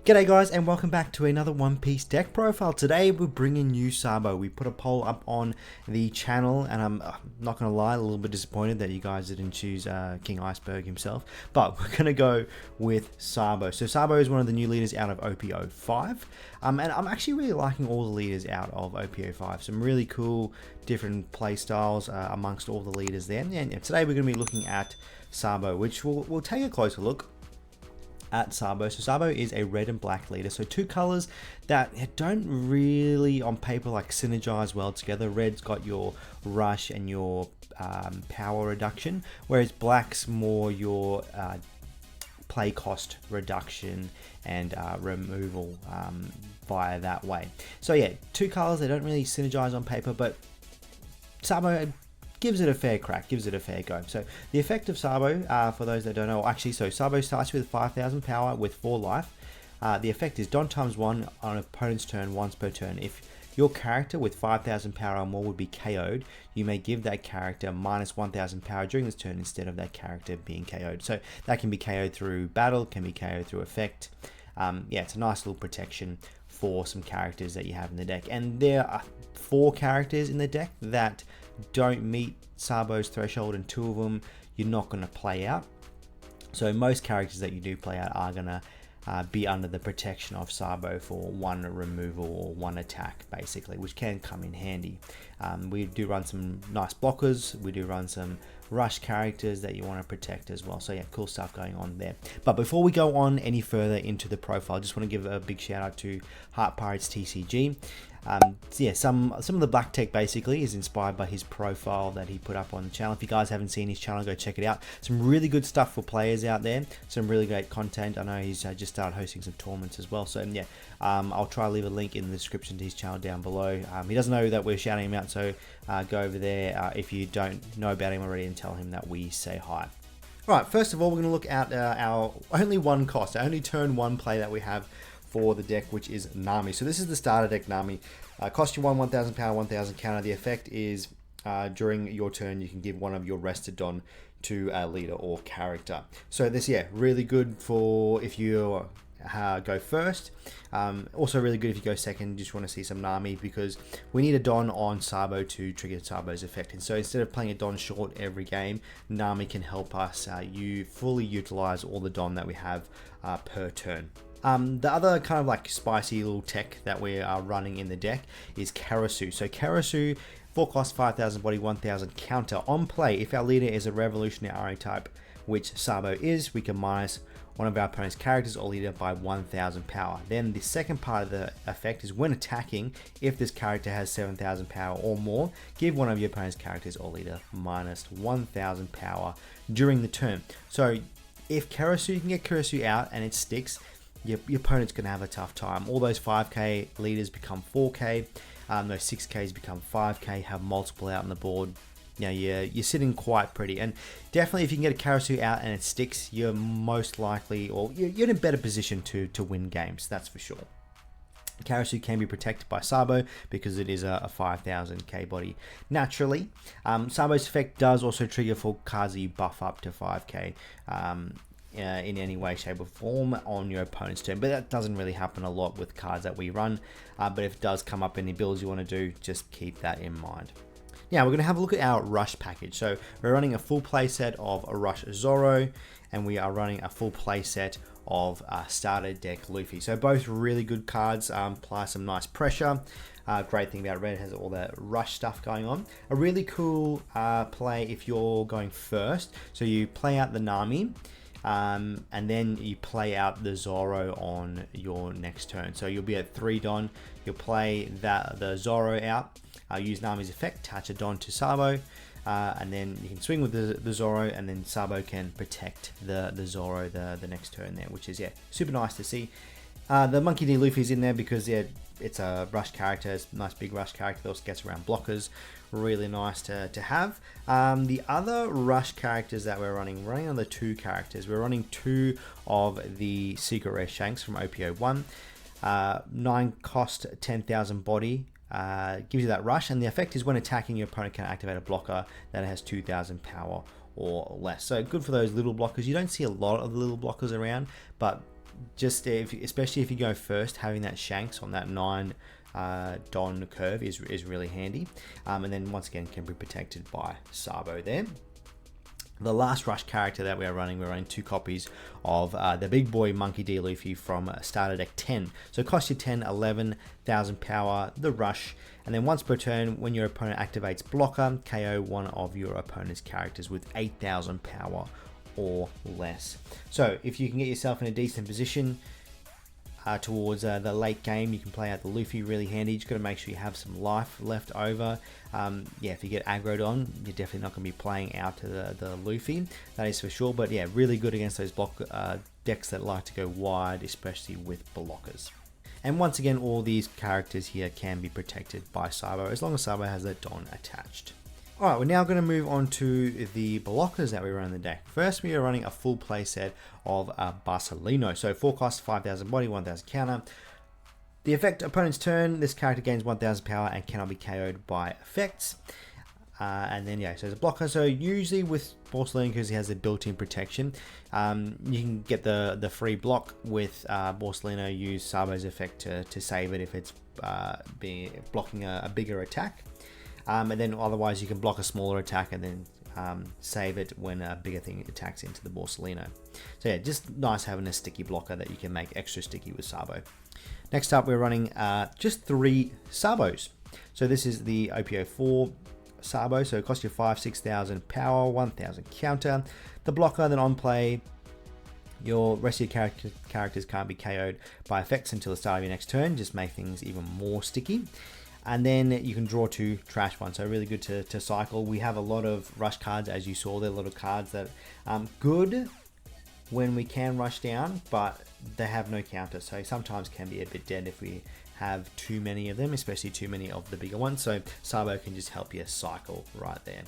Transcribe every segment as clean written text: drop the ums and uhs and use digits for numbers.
G'day guys, and welcome back to another One Piece deck profile. Today we're bringing you Sabo. We put a poll up on the channel, and I'm not going to lie, a little bit disappointed that you guys didn't choose King Iceberg himself, but we're going to go with Sabo. So Sabo is one of the new leaders out of OP05, and I'm actually really liking all the leaders out of OP05. Some really cool different play styles amongst all the leaders there. And today we're going to be looking at Sabo, which we'll take a closer look at Sabo. So Sabo is a red and black leader, so two colors that don't really on paper like synergize well together. Red's got your rush and your power reduction, whereas black's more your play cost reduction and removal via that way. So yeah, two colors, they don't really synergize on paper, but Sabo gives it a fair crack, gives it a fair go. So the effect of Sabo, for those that don't know, actually, so Sabo starts with 5,000 power with 4 life. The effect is Don times 1 on opponent's turn once per turn. If your character with 5,000 power or more would be KO'd, you may give that character minus 1,000 power during this turn instead of that character being KO'd. So that can be KO'd through battle, can be KO'd through effect. Yeah, it's a nice little protection for some characters that you have in the deck. And there are 4 characters in the deck that don't meet Sabo's threshold, and 2 of them you're not going to play out. So most characters that you do play out are going to be under the protection of Sabo for 1 removal or 1 attack, basically, which can come in handy. We do run some nice blockers, we do run some rush characters that you want to protect as well. So yeah, cool stuff going on there. But before we go on any further into the profile, I just want to give a big shout out to Pirates TCG. So yeah, some of the black tech basically is inspired by his profile that he put up on the channel. If you guys haven't seen his channel, go check it out. Some really good stuff for players out there, some really great content. I know he's just started hosting some tournaments as well, so yeah, I'll try to leave a link in the description to his channel down below. He doesn't know that we're shouting him out, so go over there if you don't know about him already and tell him that we say hi. Alright, first of all, we're going to look at our only one cost, our only turn 1 play that we have for the deck, which is Nami. So this is the starter deck Nami. Cost you 1,000 power, 1,000 counter. The effect is during your turn, you can give one of your rested Don to a leader or character. So this, yeah, really good for if you go first. Also really good if you go second, just want to see some Nami, because we need a Don on Sabo to trigger Sabo's effect. And so instead of playing a Don short every game, Nami can help us you fully utilize all the Don that we have per turn. The other kind of like spicy little tech that we are running in the deck is Karasu. So Karasu, 4 cost, 5,000 body, 1,000 counter. On play, if our leader is a revolutionary type, which Sabo is, we can minus one of our opponent's characters or leader by 1,000 power. Then the second part of the effect is when attacking, if this character has 7,000 power or more, give one of your opponent's characters or leader minus 1,000 power during the turn. So if Karasu, you can get Karasu out and it sticks, your opponent's going to have a tough time. All those 5k leaders become 4k, those 6ks become 5k, have multiple out on the board. You know, you're sitting quite pretty. And definitely if you can get a Karasu out and it sticks, you're most likely, or you're in a better position to win games, that's for sure. Karasu can be protected by Sabo because it is a 5,000k body naturally. Sabo's effect does also trigger for cards that you buff up to 5k. In any way, shape or form on your opponent's turn, but that doesn't really happen a lot with cards that we run, but if it does come up in the builds you want to do, just keep that in mind. Now we're going to have a look at our rush package. So we're running a full play set of a rush Zoro, and we are running a full play set of starter deck Luffy. So both really good cards, apply some nice pressure. Great thing about red, has all that rush stuff going on. A really cool play if you're going first, so you play out the Nami, and then you play out the Zoro on your next turn. So you'll be at 3 Don, you'll play the Zoro out, use Nami's effect, attach a Don to Sabo, and then you can swing with the Zoro, and then Sabo can protect the Zoro the next turn there, which is, yeah, super nice to see. The Monkey D. Luffy's in there because, yeah, it's a rush character, it's a nice big rush character that also gets around blockers. Really nice to have. The other rush characters that we're running on the 2 characters. We're running 2 of the Secret Rare Shanks from OP01. 9 cost, 10,000 body. Gives you that rush, and the effect is when attacking, your opponent can activate a blocker that has 2,000 power or less. So good for those little blockers. You don't see a lot of the little blockers around, but just especially if you go first, having that Shanks on that 9 Don curve is really handy. And then once again can be protected by Sabo there. The last rush character that we're running 2 copies of the big boy Monkey D. Luffy from starter deck 10. So it costs you 10, 11,000 power, the rush, and then once per turn, when your opponent activates blocker, KO one of your opponent's characters with 8,000 power or less. So if you can get yourself in a decent position towards the late game, you can play out the Luffy really handy. You just got to make sure you have some life left over. Yeah, if you get aggroed on, you're definitely not going to be playing out to the Luffy, that is for sure. But yeah, really good against those block decks that like to go wide, especially with blockers. And once again, all these characters here can be protected by Sabo as long as Sabo has a Don attached. Alright, we're now going to move on to the blockers that we run in the deck. First, we are running a full play set of Barcelino. So 4 cost, 5,000 body, 1,000 counter. The effect opponent's turn, this character gains 1,000 power and cannot be KO'd by effects. And then yeah, so it's a blocker. So usually with Borsalino, because he has a built-in protection, you can get the free block with Borsalino. Use Sabo's effect to save it if it's blocking a bigger attack. And then otherwise you can block a smaller attack and then save it when a bigger thing attacks into the Borsalino. So yeah, just nice having a sticky blocker that you can make extra sticky with Sabo. Next up, we're running just 3 Sabos. So this is the OP04 Sabo, so it costs you 6,000 power, 1,000 counter. The blocker, then on play, your rest of your characters can't be KO'd by effects until the start of your next turn, just make things even more sticky. And then you can draw 2 trash ones, so really good to cycle. We have a lot of rush cards, as you saw there, a lot of cards that good when we can rush down, but they have no counter, so sometimes can be a bit dead if we have too many of them, especially too many of the bigger ones. So Sabo can just help you cycle right there.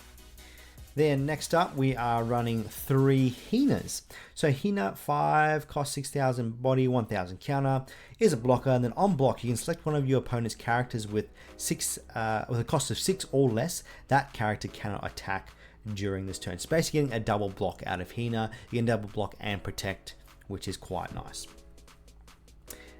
Then next up, we are running 3 Hinas. So Hina 5 costs 6,000 body, 1,000 counter, is a blocker, and then on block you can select one of your opponent's characters with a cost of 6 or less. That character cannot attack during this turn. So basically getting a double block out of Hina. You can double block and protect, which is quite nice.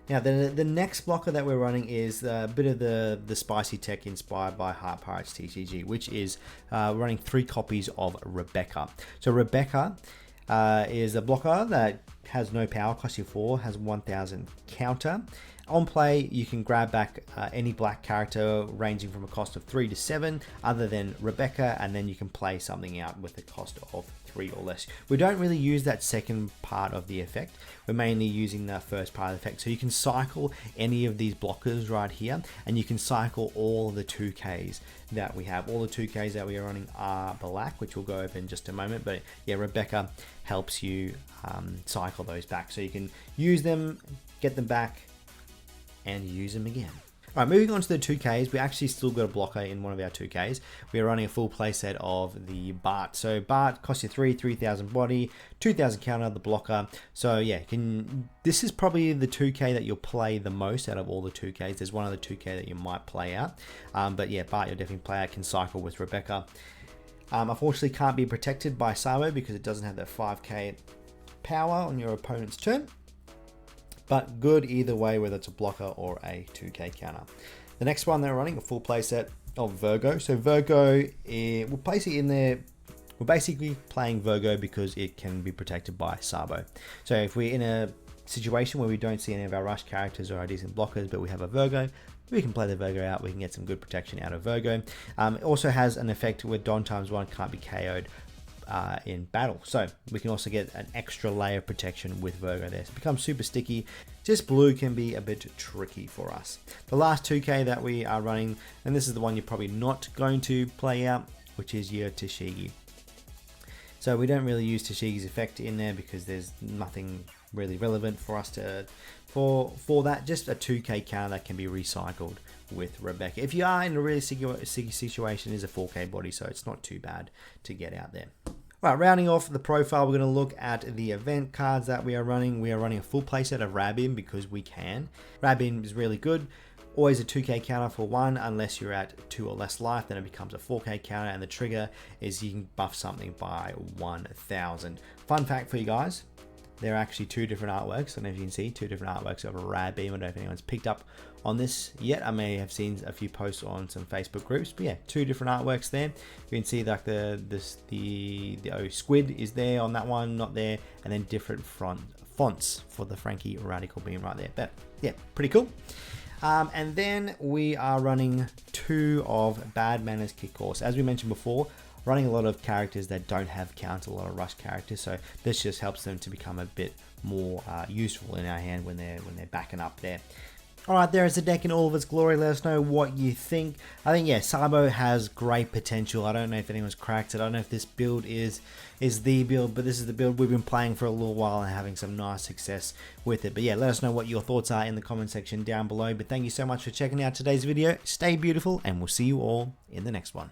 Now the next blocker that we're running is a bit of the spicy tech inspired by Pirates TCG, which is running 3 copies of Rebecca. So Rebecca is a blocker that has no power, costs you 4, has 1,000 counter. On play, you can grab back any black character ranging from a cost of 3 to 7 other than Rebecca, and then you can play something out with a cost of 3 or less. We don't really use that second part of the effect. We're mainly using the first part of the effect. So you can cycle any of these blockers right here, and you can cycle all of the 2Ks that we have. All the 2Ks that we are running are black, which we'll go over in just a moment. But yeah, Rebecca helps you cycle those back. So you can use them, get them back, and use them again. Alright, moving on to the 2Ks, we actually still got a blocker in one of our 2Ks. We are running a full playset of the Bart. So Bart costs you 3,000 body, 2,000 counter, the blocker. So yeah, this is probably the 2K that you'll play the most out of all the 2Ks. There's one other 2K that you might play out. But yeah, Bart you'll definitely play out, can cycle with Rebecca. Unfortunately can't be protected by Sabo because it doesn't have that 5K power on your opponent's turn. But good either way, whether it's a blocker or a 2K counter. The next one they're running, a full playset of Virgo. So Virgo, we'll place it in there. We're basically playing Virgo because it can be protected by Sabo. So if we're in a situation where we don't see any of our rush characters or our decent blockers, but we have a Virgo, we can play the Virgo out. We can get some good protection out of Virgo. It also has an effect where Don ×1 can't be KO'd in battle, so we can also get an extra layer of protection with Virgo there. So it becomes super sticky. Just blue can be a bit tricky for us. The last 2K that we are running, and this is the one you're probably not going to play out, which is your Tashigi. So we don't really use Tashigi's effect in there because there's nothing really relevant for us to for that. Just a 2K counter that can be recycled with Rebecca. If you are in a really sticky situation, it is a 4K body, so it's not too bad to get out there. Right, rounding off the profile, we're going to look at the event cards that we are running. We are running a full playset of Rabin because we can. Rabin is really good. Always a 2K counter for 1, unless you're at 2 or less life, then it becomes a 4K counter, and the trigger is you can buff something by 1,000. Fun fact for you guys, There are actually two different artworks. I don't know if you can see two different artworks of a rare beam. I don't know if anyone's picked up on this yet. I may have seen a few posts on some Facebook groups, but yeah, two different artworks there. You can see like the squid is there on that one, not there, and then different fonts for the Frankie Radical beam right there. But yeah, pretty cool. And then we are running 2 of Bad Manners Kick Course. As we mentioned before, running a lot of characters that don't have counts, a lot of rush characters, so this just helps them to become a bit more useful in our hand when they're backing up there. Alright, there is the deck in all of its glory. Let us know what you think. I think, yeah, Sabo has great potential. I don't know if anyone's cracked it. I don't know if this build is the build, but this is the build we've been playing for a little while and having some nice success with it. But yeah, let us know what your thoughts are in the comment section down below. But thank you so much for checking out today's video. Stay beautiful, and we'll see you all in the next one.